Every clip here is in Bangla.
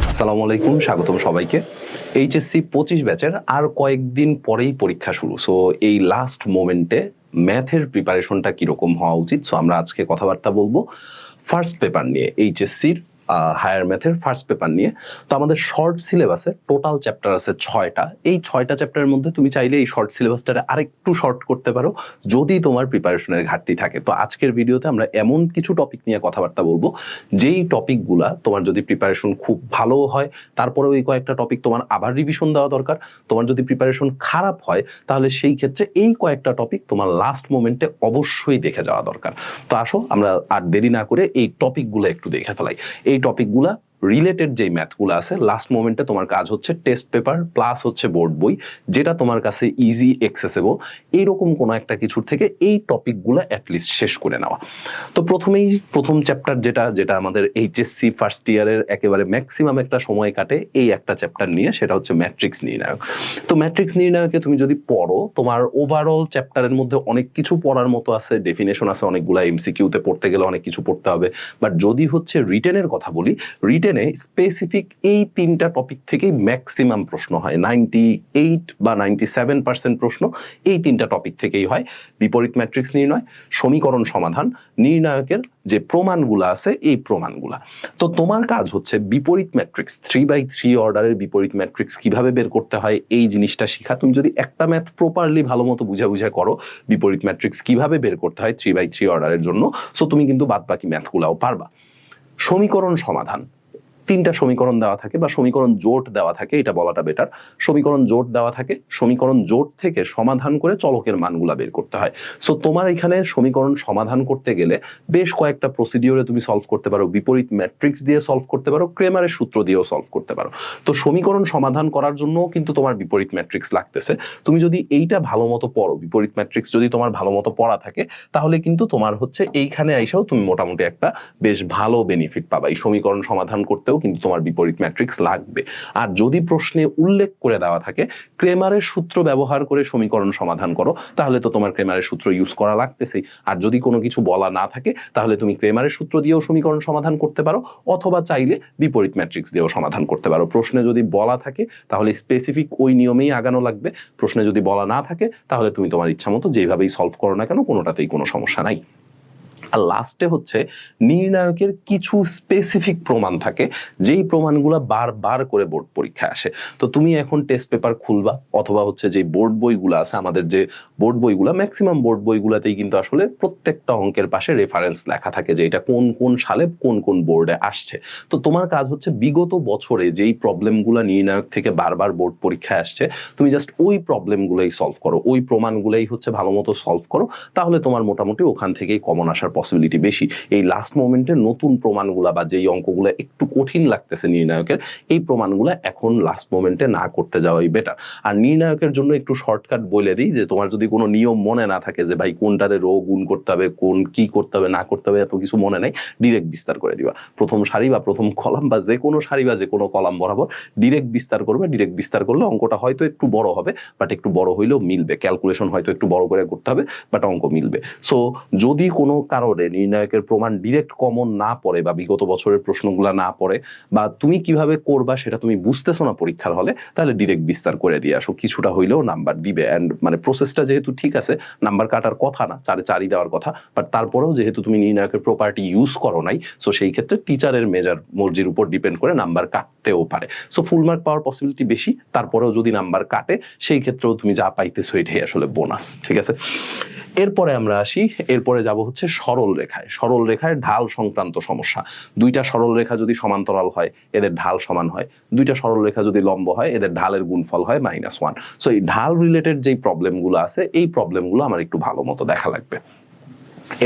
আসসালামু আলাইকুম, স্বাগতম সবাইকে। এইচএসসি 25 ব্যাচের আর কয়েকদিন পরেই পরীক্ষা শুরু। সো এই লাস্ট মোমেন্টে ম্যাথের প্রিপারেশনটা কীরকম হওয়া উচিত, সো আমরা আজকে কথাবার্তা বলবো ফার্স্ট পেপার নিয়ে, এইচএসসির হায়ার ম্যাথের ফার্স্ট পেপার নিয়ে। তো আমাদের শর্ট সিলেবাসে টোটাল চ্যাপ্টার আছে 6টা। এই 6টা চ্যাপ্টারের মধ্যে তুমি চাইলে এই শর্ট সিলেবাসটারে আরেকটু শর্ট করতে পারো যদি তোমার প্রিপারেশনের ঘাটতি থাকে। তো আজকের ভিডিওতে আমরা এমন কিছু টপিক নিয়ে কথাবার্তা বলবো যেই টপিকগুলা তোমার যদি প্রিপারেশন খুব ভালো হয়, তারপরে ওই কয়েকটা টপিক তোমার আবার রিভিশন দেওয়া দরকার। তোমার যদি প্রিপারেশন খারাপ হয় তাহলে সেই ক্ষেত্রে এই কয়েকটা টপিক তোমার লাস্ট মোমেন্টে অবশ্যই দেখে যাওয়া দরকার। তো আসো আমরা আর দেরি না করে এই টপিকগুলো একটু দেখে ফেলাই। এই টপিকগুলা রিলেটেড যেই ম্যাথগুলো আছে, লাস্ট মোমেন্টে তোমার কাজ হচ্ছে টেস্ট পেপার প্লাস হচ্ছে বোর্ড বই, যেটা তোমার কাছে ইজি অ্যাক্সেসেবল, এইরকম কোনো একটা কিছুর থেকে এই টপিকগুলো অ্যাটলিস্ট শেষ করে নেওয়া। তো প্রথম চ্যাপ্টার যেটা আমাদের এইচএসসি ফার্স্ট ইয়ারের একেবারে ম্যাক্সিমাম একটা সময় কাটে এই একটা চ্যাপ্টার নিয়ে, সেটা হচ্ছে ম্যাট্রিক্স নির্ণায়ক। তো ম্যাট্রিক্স নির্ণায়কে তুমি যদি পড়ো, তোমার ওভারঅল চ্যাপ্টারের মধ্যে অনেক কিছু পড়ার মতো আছে, ডেফিনেশন আছে অনেকগুলো, এমসিকিউতে পড়তে গেলে অনেক কিছু পড়তে হবে। বাট যদি হচ্ছে রিটেনের কথা বলি, রিটেনে স্পেসিফিক এই 3টা টপিক থেকেই ম্যাক্সিমাম প্রশ্ন হয়। 98 বা 97% প্রশ্ন এই 3টা টপিক থেকেই হয়। বিপরীত ম্যাট্রিক্স নির্ণয়, সমীকরণ সমাধান, নির্ণায়কের যে প্রমাণগুলো আছে এই প্রমাণগুলা। তো তোমার কাজ হচ্ছে বিপরীত ম্যাট্রিক্স 3/3 অর্ডারের বিপরীত ম্যাট্রিক্স কিভাবে বের করতে হয় এই জিনিসটা শিখা। তুমি যদি একটা ম্যাথ প্রপারলি ভালো মতো বুঝা করো বিপরীত ম্যাট্রিক্স কিভাবে বের করতে হয় 3/3 অর্ডারের জন্য, সো তুমি কিন্তু বাদ বাকি ম্যাথগুলাও পারবা। সমীকরণ সমাধান, 3টা সমীকরণ দেওয়া থাকে বা সমীকরণ জোট দেওয়া থাকে, এটা বলাটা বেটার। সমীকরণ জোট দেওয়া থাকে, সমীকরণ জোট থেকে সমাধান করে চলকের মানগুলা বের করতে হয়। সো তোমার এখানে সমীকরণ সমাধান করতে গেলে বেশ কয়েকটা প্রসিডিওরে তুমি সলভ করতে পারো। বিপরীত ম্যাট্রিক্স দিয়ে সলভ করতে পারো, ক্রেমারের সূত্র দিয়েও সলভ করতে পারো। তো সমীকরণ সমাধান করার জন্য কিন্তু তোমার বিপরীত ম্যাট্রিক্স লাগতেছে। তুমি যদি এইটা ভালো মতো পড়ো, বিপরীত ম্যাট্রিক্স যদি তোমার ভালো মতো পড়া থাকে, তাহলে কিন্তু তোমার হচ্ছে এইখানে আইসাও তুমি মোটামুটি একটা বেশ ভালো বেনিফিট পাবা। এই সমীকরণ সমাধান করতেও কিন্তু তোমার বিপরীত ম্যাট্রিক্স লাগবে। আর যদি প্রশ্নে উল্লেখ করে দেওয়া থাকে ক্রেমারের সূত্র ব্যবহার করে সমীকরণ সমাধান করো, তাহলে তো তোমার ক্রেমারের সূত্র ইউজ করা লাগতেছেই। আর যদি কোনো কিছু বলা না থাকে তাহলে তুমি ক্রেমারের সূত্র দিয়েও সমীকরণ সমাধান করতে পারো, অথবা চাইলে বিপরীত ম্যাট্রিক্স দিয়েও সমাধান করতে পারো। প্রশ্নে যদি বলা থাকে তাহলে স্পেসিফিক ওই নিয়মেই আগানো লাগবে। প্রশ্নে যদি বলা না থাকে তাহলে তুমি তোমার ইচ্ছা মতো যেভাবেই সলভ করো না কেন, কোনোটাতেই কোনো সমস্যা নাই। আর লাস্টে হচ্ছে নির্ণায়কের কিছু স্পেসিফিক প্রমাণ থাকে, যেই প্রমাণগুলো বারবার করে বোর্ড পরীক্ষায় আসে। তো তুমি এখন টেস্ট পেপার খুলবা, অথবা হচ্ছে যে বোর্ড বইগুলো আছে, আমাদের যে বোর্ড বইগুলো, ম্যাক্সিমাম বোর্ড বইগুলোতেই কিন্তু আসলে প্রত্যেকটা অঙ্কের পাশে রেফারেন্স লেখা থাকে যে এটা কোন কোন সালে কোন কোন বোর্ডে আসছে। তো তোমার কাজ হচ্ছে বিগত বছরে যেই প্রবলেমগুলো নির্ণায়ক থেকে বারবার বোর্ড পরীক্ষায় আসছে, তুমি জাস্ট ওই প্রবলেমগুলোই সলভ করো, ওই প্রমাণগুলোই হচ্ছে ভালো মতো সলভ করো, তাহলে তোমার মোটামুটি ওখান থেকেই কমন আসার পসিবিলিটি বেশি। এই লাস্ট মোমেন্টে নতুন প্রমাণগুলা বা যেই অঙ্কগুলো একটু কঠিন লাগতেছে নির্ণায়কের, এই প্রমাণগুলো এখন লাস্ট মোমেন্টে না করতে যাওয়াই বেটার। আর নির্ণায়কের জন্য একটু শর্টকাট বলে দিই যে তোমার যদি কোনো নিয়ম মনে না থাকে যে ভাই কোনটারে রো গুণ করতে হবে, কোন কি করতে হবে না করতে হবে, এত কিছু মনে নাই, ডিরেক্ট বিস্তার করে দিবা। প্রথম সারি বা প্রথম কলাম বা যে কোনো সারি বা যে কোনো কলাম বরাবর ডিরেক্ট বিস্তার করবে। ডিরেক্ট বিস্তার করলে অঙ্কটা হয়তো একটু বড় হবে, বাট একটু বড় হইলেও মিলবে। ক্যালকুলেশন হয়তো একটু বড় করে করতে হবে, বাট অঙ্ক মিলবে। সো যদি কোনো কারণে নির্ণায়কের প্রমাণ ডিরেক্ট কমন না পড়ে বা বিগত বছরের প্রশ্নগুলো না পড়ে, বা তুমি কিভাবে করবা সেটা তুমি বুঝতেছো না পরীক্ষার হলে, তাহলে ডিরেক্ট বিস্তার করে দিয়ে আসো, কিছুটা হইলেও নাম্বার দিবে। অ্যান্ড মানে প্রসেসটা যেহেতু ঠিক আছে, নাম্বার কাটার কথা না, 4-4 দেওয়ার কথা, বাট তারপরেও যেহেতু তুমি নির্ণায়কের প্রপার্টি ইউজ করো নাই, সো সেই ক্ষেত্রে টিচারের মেজার মর্জির উপর ডিপেন্ড করে নাম্বার কাটতেও পারে। সো ফুল মার্ক পাওয়ার পসিবিলিটি বেশি, তারপরেও যদি নাম্বার কাটে সেই ক্ষেত্রেও তুমি যা পাইতেছো এটাই আসলে বোনাস। ঠিক আছে, এরপরে আমরা আসি, এরপরে যাব হচ্ছে সরল রেখায়। সরল রেখায় ঢাল সংক্রান্ত সমস্যা। 2টা সরল রেখা যদি সমান্তরাল হয় এদের ঢাল সমান হয়, 2টা সরল রেখা যদি লম্ব হয় এদের ঢালের গুণফল হয় -1। সো এই ঢাল রিলেটেড যেই প্রবলেমগুলো আছে এই প্রবলেমগুলো আমার একটু ভালো মতো দেখা লাগবে।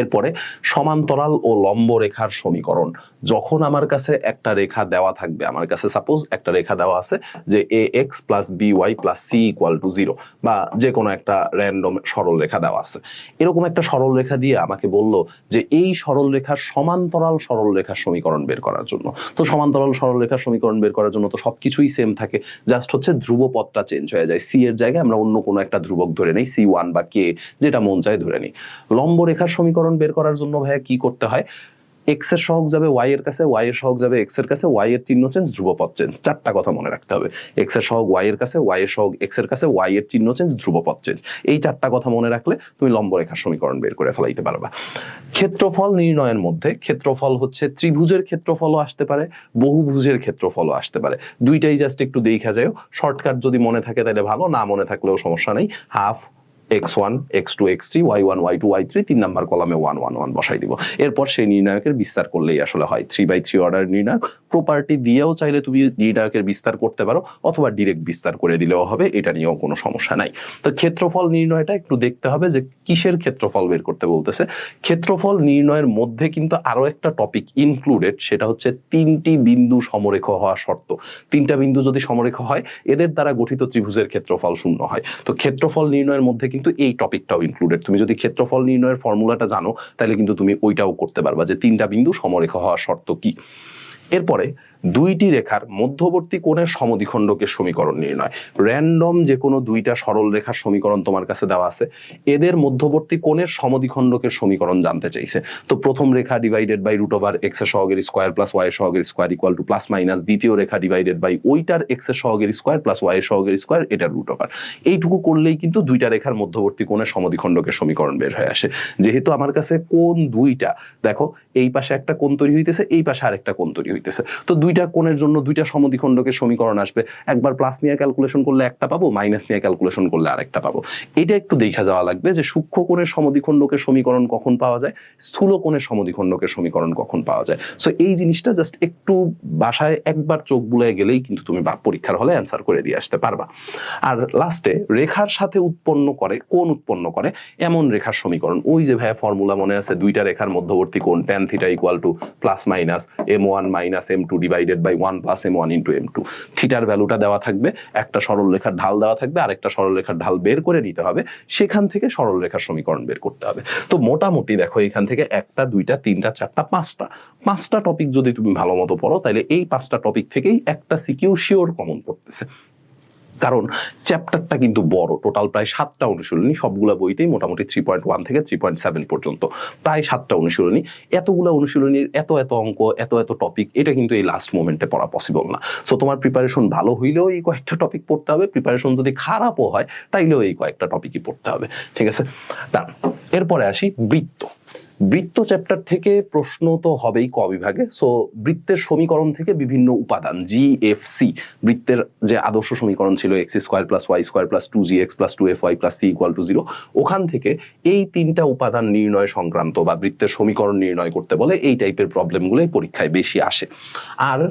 এরপরে সমান্তরাল ও লম্ব রেখার সমীকরণ। যখন আমার কাছে একটা রেখা দেওয়া থাকবে, আমার কাছে সাপোজ একটা রেখা দেওয়া আছে যে ax + by + c = 0, বা যে কোনো একটা র্যান্ডম সরল রেখা দেওয়া আছে। এরকম একটা সরল রেখা দিয়ে আমাকে বলল যে এই সরল রেখার সমান্তরাল সরল রেখার সমীকরণ বের করার জন্য। তো সমান্তরাল সরল রেখার সমীকরণ বের করার জন্য তো সবকিছুই সেম থাকে, জাস্ট হচ্ছে ধ্রুবপদটা চেঞ্জ হয়ে যায়। c এর জায়গায় আমরা অন্য কোনো একটা ধ্রুবক ধরে নেই, c1 বা k, যেটা মন চায় ধরে নিই। লম্ব রেখার সমীকরণ বের করার জন্য ভাইয়া কি করতে হয়? এক্স এর সহগ যাবে ওয়াই এর কাছে, ওয়াই এর সহগ যাবে এক্স এর কাছে, ওয়াই এর চিহ্ন চেঞ্জ, ধ্রুবপদ চেঞ্জ। চারটা কথা মনে রাখতে হবে, এক্স এর সহগ ওয়াই এর কাছে, ওয়াই এর সহগ এক্স এর কাছে, ওয়াই এর চিহ্ন চেঞ্জ, ধ্রুবপদ চেঞ্জ। এই চারটা কথা মনে রাখলে তুমি লম্বরেখার সমীকরণ বের করে ফেলাইতে পারবা। ক্ষেত্রফল নির্ণয়ের মধ্যে ক্ষেত্রফল হচ্ছে ত্রিভুজের ক্ষেত্রফলও আসতে পারে, বহুভুজের ক্ষেত্রফলও আসতে পারে। দুইটাই জাস্ট একটু দেখা যায়, শর্টকাট যদি মনে থাকে তাহলে ভালো, না মনে থাকলেও সমস্যা নেই। Half x1 x2 x3 y1 y2 y3 3 number কলামে 1 1 1 বসাই দিব। এরপর সেই নির্ণায়কের বিস্তার করলেই আসলে হয় 3/3 অর্ডার নির্ণায়ক। প্রপার্টি দিয়েও চাইলে তুমি নির্ণায়কের বিস্তার করতে পারো, অথবা ডিরেক্ট বিস্তার করে দিলেও হবে, এটা নিয়েও কোনো সমস্যা নাই। তো ক্ষেত্রফল নির্ণয়টা একটু দেখতে হবে যে কিসের ক্ষেত্রফল বের করতে বলতেছে। ক্ষেত্রফল নির্ণয়ের মধ্যে কিন্তু আরো একটা টপিক ইনক্লুডেড, সেটা হচ্ছে তিনটি বিন্দু সমরেখ হওয়া শর্ত। তিনটা বিন্দু যদি সমরেখ হয়, এদের দ্বারা গঠিত ত্রিভুজের ক্ষেত্রফল শূন্য হয়। তো ক্ষেত্রফল নির্ণয়ের মধ্যে কিন্তু এই টপিকটাও ইনক্লুডেড। তুমি যদি ক্ষেত্রফল নির্ণয়ের ফর্মুলাটা জানো, তাহলে কিন্তু তুমি ওইটাও করতে পারবা যে তিনটা বিন্দু সমরেখ হওয়া শর্ত কি। এরপরে দুইটি রেখার মধ্যবর্তী কোণের সমদ্বিখণ্ডকের সমীকরণ নির্ণয়। র্যান্ডম যে কোনো দুইটা সরল রেখার সমীকরণ তোমার কাছে দেওয়া আছে, এদের মধ্যবর্তী কোণের সমদ্বিখণ্ডকের সমীকরণ জানতে চাইছে। তো প্রথম রেখা divided by root over x এর সহগের স্কোয়ার প্লাস ওয়াই এর সহগের square equal to plus minus দ্বিতীয় রেখা ডিভাইডেড বাই ওইটার এক্স এর সহগের স্কোয়ার প্লাস ওয়াই এর সহগের স্কোয়ার, এটার রুট ওভার। এইটুকু করলেই কিন্তু দুইটা রেখার মধ্যবর্তী কোণের সমদ্বিখণ্ডকের সমীকরণ বের হয়ে আসে। যেহেতু আমার কাছে কোণ দুইটা, দেখো এই পাশে একটা কোণ তৈরি হইতেছে, এই পাশে আরেকটা কোণ তৈরি হইতেছে, তো দুইটা কোণের জন্য দুইটা সমদ্বিখণ্ডকের সমীকরণ আসবে। একবার প্লাস নিয়ে ক্যালকুলেশন করলে একটা পাবো, মাইনাস নিয়ে ক্যালকুলেশন করলে আরেকটা পাবো। এটা একটু দেখা যাওয়া লাগবে যে সূক্ষ্ম কোণের সমদ্বিখণ্ডকের সমীকরণ কখন পাওয়া যায়, স্থূল কোণের সমদ্বিখণ্ডকের সমীকরণ কখন পাওয়া যায়। সো এই জিনিসটা জাস্ট একটু বাসায় একবার চোখ বুলিয়ে গেলেই কিন্তু তুমি পরীক্ষার হলে অ্যান্সার করে দিয়ে আসতে পারবা। আর লাস্টে রেখার সাথে উৎপন্ন করে, কোণ উৎপন্ন করে এমন রেখার সমীকরণ, ওই যে ভাইয়া ফর্মুলা মনে আছে, দুইটা রেখার মধ্যবর্তী কোণ tan θ equal to plus minus m1 minus m2 divided by 1 plus m1 into m2। থিটার ভ্যালুটা দেওয়া থাকবে, একটা সরল রেখার ঢাল দেওয়া থাকবে, আর একটা সরল রেখার ঢাল বের করে নিতে হবে, সেখান থেকে সরল রেখার সমীকরণ বের করতে হবে। তো মোটামুটি দেখো এখান থেকে একটা দুইটা তিনটা চারটা পাঁচটা টপিক যদি তুমি ভালো মতো পড়ো, তাহলে এই পাঁচটা টপিক থেকেই একটা সিকিউ শিওর কমন পড়তেছে। কারণ চ্যাপ্টারটা কিন্তু বড়, টোটাল প্রায় 7টা অনুশীলনী, সবগুলা বইতেই মোটামুটি 3.1 থেকে 3.7 পর্যন্ত, প্রায় 7টা অনুশীলনী। এতগুলা অনুশীলনীর এত এত অঙ্ক, এত এত টপিক, এটা কিন্তু এই লাস্ট মোমেন্টে পড়া পসিবল না। সো তোমার প্রিপারেশন ভালো হইলেও এই কয়েকটা টপিক পড়তে হবে, প্রিপারেশন যদি খারাপও হয় তাইলেও এই কয়েকটা টপিকই পড়তে হবে, ঠিক আছে? এরপরে আসি বৃত্ত। বৃত্ত চ্যাপ্টার থেকে প্রশ্ন তো হবেই ক বিভাগে। সো বৃত্তের সমীকরণ থেকে বিভিন্ন উপাদান GFC, বৃত্তের যে আদর্শ সমীকরণ ছিল x square plus Y square plus 2gx plus 2fy plus c equal to 0, ওখান থেকে এই তিনটা উপাদান নির্ণয় সংক্রান্ত বা বৃত্তের সমীকরণ নির্ণয় করতে বলে, এই টাইপের প্রবলেমগুলোই পরীক্ষায় বেশি আসে। আর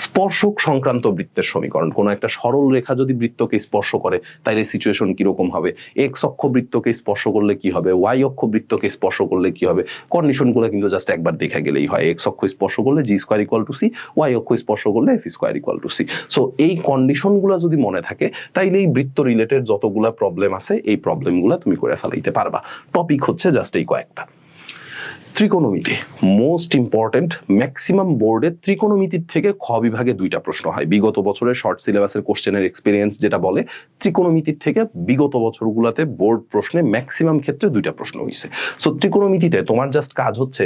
স্পর্শক সংক্রান্ত বৃত্তের সমীকরণ, কোনো একটা সরল রেখা যদি বৃত্তকে স্পর্শ করে তাইলে সিচুয়েশন কিরকম হবে, এক্স অক্ষ বৃত্তকে স্পর্শ করলে কি হবে, ওয়াই অক্ষ বৃত্তকে স্পর্শ করলে কি হবে, কন্ডিশনগুলো কিন্তু জাস্ট একবার দেখা গেলেই হয়। এক্স অক্ষ স্পর্শ করলে g square equal to c, y অক্ষ স্পর্শ করলে f square equal to c. So এই কন্ডিশনগুলো যদি মনে থাকে, তাইলে এই বৃত্ত রিলেটেড যতগুলা প্রবলেম আছে, এই প্রবলেমগুলো তুমি করে ফেলাইতে পারবা। টপিক হচ্ছে জাস্ট এই কয়েকটা। ত্রিকোণমিতি মোস্ট ইম্পর্টেন্ট। ম্যাক্সিমাম বোর্ডে ত্রিকোণমিতির থেকে খ বিভাগে দুইটা প্রশ্ন হয়। বিগত বছরের শর্ট সিলেবাসের কোশ্চেনের এক্সপিরিয়েন্স যেটা বলে, ত্রিকোণমিতির থেকে বিগত বছরগুলোতে বোর্ড প্রশ্নে ম্যাক্সিমাম ক্ষেত্রে দুইটা প্রশ্ন হয়েছে। সো ত্রিকোণমিতিতে তোমার জাস্ট কাজ হচ্ছে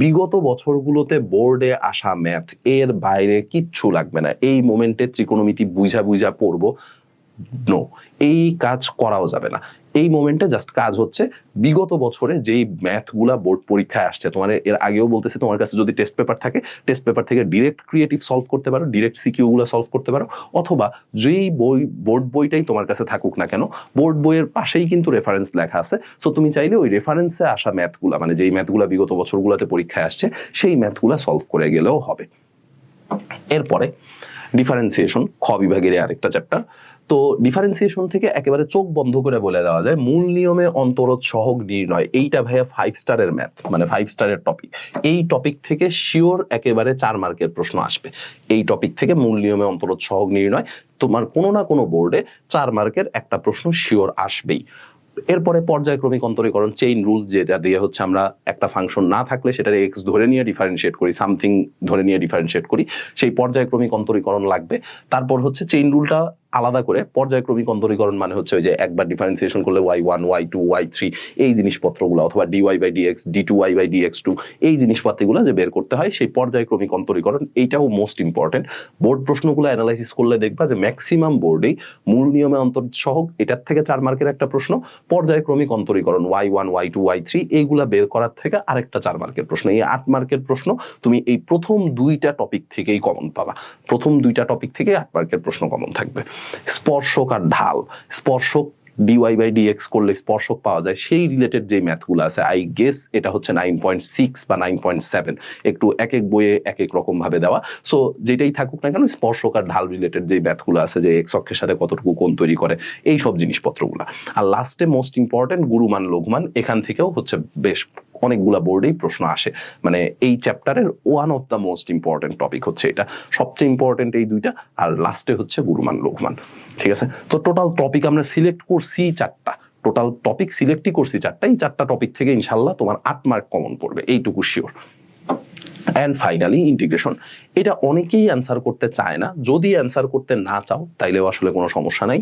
বিগত বছরগুলোতে বোর্ডে আসা ম্যাথ, এর বাইরে কিচ্ছু লাগবে না। এই মোমেন্টে ত্রিকোণমিতি বুঝা পড়বো, নো, এই কাজ করাও যাবে না। এই মোমেন্টে জাস্ট কাজ হচ্ছে বিগত বছরে যেই ম্যাথগুলা বোর্ড পরীক্ষায় আসছে, তোমার এর আগেও বলতেছে, তোমার কাছে যদি টেস্ট পেপার থাকে, টেস্ট পেপার থেকে ডিরেক্ট ক্রিয়েটিভ সলভ করতে পারো, ডিরেক্ট সিকিউগুলো সলভ করতে পারো, অথবা যেই বই বোর্ড বইটাই তোমার কাছে থাকুক না কেন, বোর্ড বইয়ের পাশেই কিন্তু রেফারেন্স লেখা আছে। সো তুমি চাইলে ওই রেফারেন্সে আসা ম্যাথগুলা, মানে যেই ম্যাথগুলা বিগত বছরগুলোতে পরীক্ষায় আসছে, সেই ম্যাথগুলা সলভ করে গেলেও হবে। এরপরে ডিফারেন্সিয়েশন, খ বিভাগের আরেকটা চ্যাপ্টার। তো ডিফারেন্সিয়েশন থেকে একেবারে চোখ বন্ধ করে বলে দেওয়া যায় মূল নিয়মে অন্তরোধ সহগ নির্ণয়, এইটা ভাইয়া 5 স্টারের ম্যাথ, মানে 5 স্টারের টপিক। এই টপিক থেকে শিওর একেবারে 4 মার্কের প্রশ্ন আসবে। এই টপিক থেকে মূল নিয়মে অন্তরোধ সহগ নির্ণয় তোমার কোনো না কোনো বোর্ডে 4 মার্কের একটা প্রশ্ন শিওর আসবেই। এরপরে পর্যায়ক্রমিক অন্তরীকরণ, চেইন রুল, যেটা দিয়ে হচ্ছে আমরা একটা ফাংশন না থাকলে সেটার এক্স ধরে নিয়ে ডিফারেন্সিয়েট করি, সামথিং ধরে নিয়ে ডিফারেন্সিয়েট করি, সেই পর্যায়ক্রমিক অন্তরীকরণ লাগবে। তারপর হচ্ছে চেইন রুলটা আলাদা করে পর্যায়ক্রমিক অন্তরীকরণ মানে হচ্ছে ওই যে একবার ডিফারেন্সিয়েশন করলে y1 y2 y3 এই জিনিসপত্রগুলো অথবা dy/dx d2y/dx2 এই জিনিসপাতিগুলো যে বের করতে হয় সেই পর্যায়ক্রমিক অন্তরীকরণ, এইটাও মোস্ট ইম্পর্টেন্ট। বোর্ড প্রশ্নগুলো অ্যানালাইসিস করলে দেখবা যে ম্যাক্সিমাম বোর্ডেই মূল নিয়মে অন্তর্সহ এটার থেকে 4 মার্কের একটা প্রশ্ন, পর্যায়ক্রমিক অন্তরীকরণ y1 y2 y3 এইগুলা বের করার থেকে আরেকটা 4 মার্কের প্রশ্ন। এই 8 মার্কের প্রশ্ন তুমি এই প্রথম 2টা টপিক থেকেই কমন পাবা। প্রথম 2টা টপিক থেকে 8 মার্কের প্রশ্ন কমন থাকবে। স্পর্শক আর ঢাল, স্পর্শক dy/dx করলে স্পর্শক পাওয়া যায়, সেই রিলেটেড যে ম্যাথগুলো আছে আই গেস এটা হচ্ছে 9.6 বা 9.7, একটু এক এক বইয়ে এক এক রকম ভাবে দেওয়া। সো যেটাই থাকুক না কেন স্পর্শক আর ঢাল রিলেটেড যে ম্যাথগুলো আছে, যে এক্স অক্ষের সাথে কতটুকু কোণ তৈরি করে এই সব জিনিসপত্রগুলো। আর লাস্টে মোস্ট ইম্পর্টেন্ট গুরুমান লঘুমান, এখান থেকেও হচ্ছে বেশ অনেকগুলা বোর্ডেই প্রশ্ন আসে। মানে এই চ্যাপ্টারের one of the most important topic হচ্ছে এটা, সবচেয়ে ইম্পর্টেন্ট এই 2টা, আর লাস্টে হচ্ছে গুরুমান লঘুমান। ঠিক আছে, তো টোটাল টপিক আমরা সিলেক্ট করছি 4টা, টোটাল টপিক সিলেক্টই করছি 4টা। এই 4টা টপিক থেকে ইনশাল্লাহ তোমার 8 মার্ক কমন পড়বে, এইটুকু শিওর। অ্যান্ড ফাইনালি ইন্টিগ্রেশন, এটা অনেকেই অ্যান্সার করতে চায় না। যদি অ্যান্সার করতে না চাও তাইলেও আসলে কোনো সমস্যা নাই।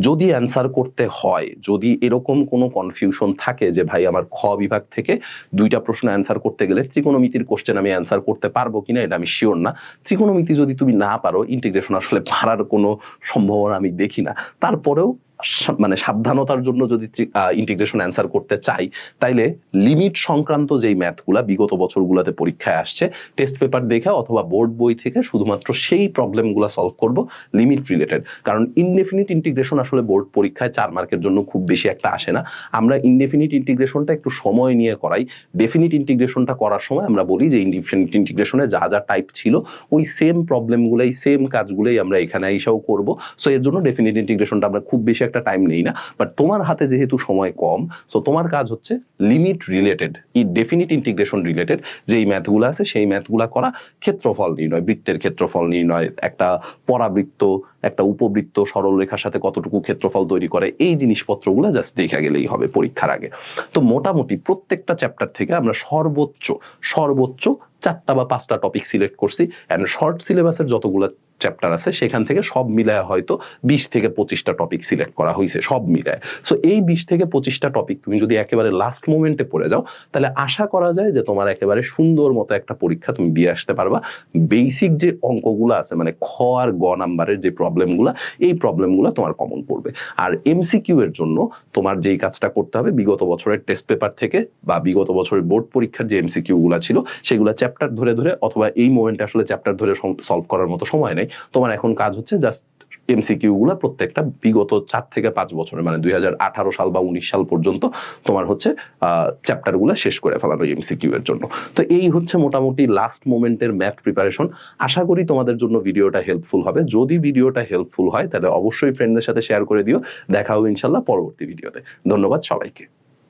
যদি অ্যান্সার করতে হয়, যদি এরকম কোনো কনফিউশন থাকে যে ভাই আমার খ বিভাগ থেকে 2টা প্রশ্ন অ্যান্সার করতে গেলে ত্রিকোণমিতির কোশ্চেন আমি অ্যান্সার করতে পারবো কিনা এটা আমি শিওর না। ত্রিকোণমিতি যদি তুমি না পারো, ইন্টিগ্রেশন আসলে পারার কোনো সম্ভাবনা আমি দেখি না। তারপরেও মানে সাবধানতার জন্য যদি ইন্টিগ্রেশন অ্যান্সার করতে চাই, তাইলে লিমিট সংক্রান্ত যেই ম্যাথগুলা বিগত বছরগুলোতে পরীক্ষায় আসছে, টেস্ট পেপার দেখে অথবা বোর্ড বই থেকে শুধুমাত্র সেই প্রবলেমগুলো সলভ করব লিমিট রিলেটেড। কারণ ইনডেফিনিট ইন্টিগ্রেশন আসলে বোর্ড পরীক্ষায় 4 মার্কের জন্য খুব বেশি একটা আসে না। আমরা ইনডেফিনিট ইন্টিগ্রেশনটা একটু সময় নিয়ে করাই। ডেফিনিট ইন্টিগ্রেশনটা করার সময় আমরা বলি যে ইনডেফিনিট ইন্টিগ্রেশনে যা যা টাইপ ছিল ওই সেম প্রবলেমগুলোই, সেম কাজগুলোই আমরা এখানে এসেও করব। সো এর জন্য ডেফিনিট ইন্টিগ্রেশনটা আমরা খুব বেশি একটা টাইম নেই না। বাট তোমার হাতে যেহেতু সময় কম, সো তোমার কাজ হচ্ছে limit related, definite integration related যেই ম্যাথগুলো আছে সেই ম্যাথগুলো করা। ক্ষেত্রফল নির্ণয়, বৃত্তের ক্ষেত্রফল নির্ণয়, একটা পরাবৃত্ত, একটা উপবৃত্ত সরল রেখার সাথে কতটুকু ক্ষেত্রফল তৈরি করে, এই জিনিসপত্রগুলো জাস্ট দেখা গেলেই হবে পরীক্ষার আগে। তো মোটামুটি প্রত্যেকটা চ্যাপ্টার থেকে আমরা সর্বোচ্চ 4টা বা 5টা টপিক সিলেক্ট করছি। অ্যান্ড শর্ট সিলেবাসের যতগুলো চ্যাপ্টার আছে সেখান থেকে সব মিলায় হয়তো 20 থেকে 25টা টপিক সিলেক্ট করা হয়েছে সব মিলায়। সো এই 20 থেকে 25টা টপিক তুমি যদি একেবারে লাস্ট মোমেন্টে পড়ে যাও, তাহলে আশা করা যায় যে তোমার একেবারে সুন্দর মতো একটা পরীক্ষা তুমি দিয়ে আসতে পারবা। বেসিক যে অঙ্কগুলো আছে, মানে খ আর গ নাম্বারের যে প্রবলেমগুলো, এই প্রবলেমগুলো তোমার কমন পড়বে। আর এমসিকিউ এর জন্য তোমার যেই কাজটা করতে হবে, বিগত বছরের টেস্ট পেপার থেকে বা বিগত বছরের বোর্ড পরীক্ষার যে এমসিকিউগুলো ছিল সেগুলো চ্যাপ্টার ধরে ধরে, অথবা এই মোমেন্টে আসলে চ্যাপ্টার ধরে সলভ করার মতো সময় নেই, তোমার এখন কাজ হচ্ছে জাস্ট এমসিকিউ গুলা প্রত্যেকটা বিগত 4 থেকে 5 বছরের, মানে 2018 সাল বা 19 সাল পর্যন্ত তোমার হচ্ছে চ্যাপ্টার গুলা শেষ করে ফেলানো এমসিকিউ এর জন্য। তো এই হচ্ছে মোটামুটি লাস্ট মোমেন্টের ম্যাথ প্রিপারেশন। আশা করি তোমাদের জন্য ভিডিওটা হেল্পফুল হবে। যদি ভিডিওটা হেল্পফুল হয় তাহলে অবশ্যই ফ্রেন্ডদের সাথে শেয়ার করে দিও। দেখা হবে ইনশাল্লাহ পরবর্তী ভিডিওতে। ধন্যবাদ সবাইকে।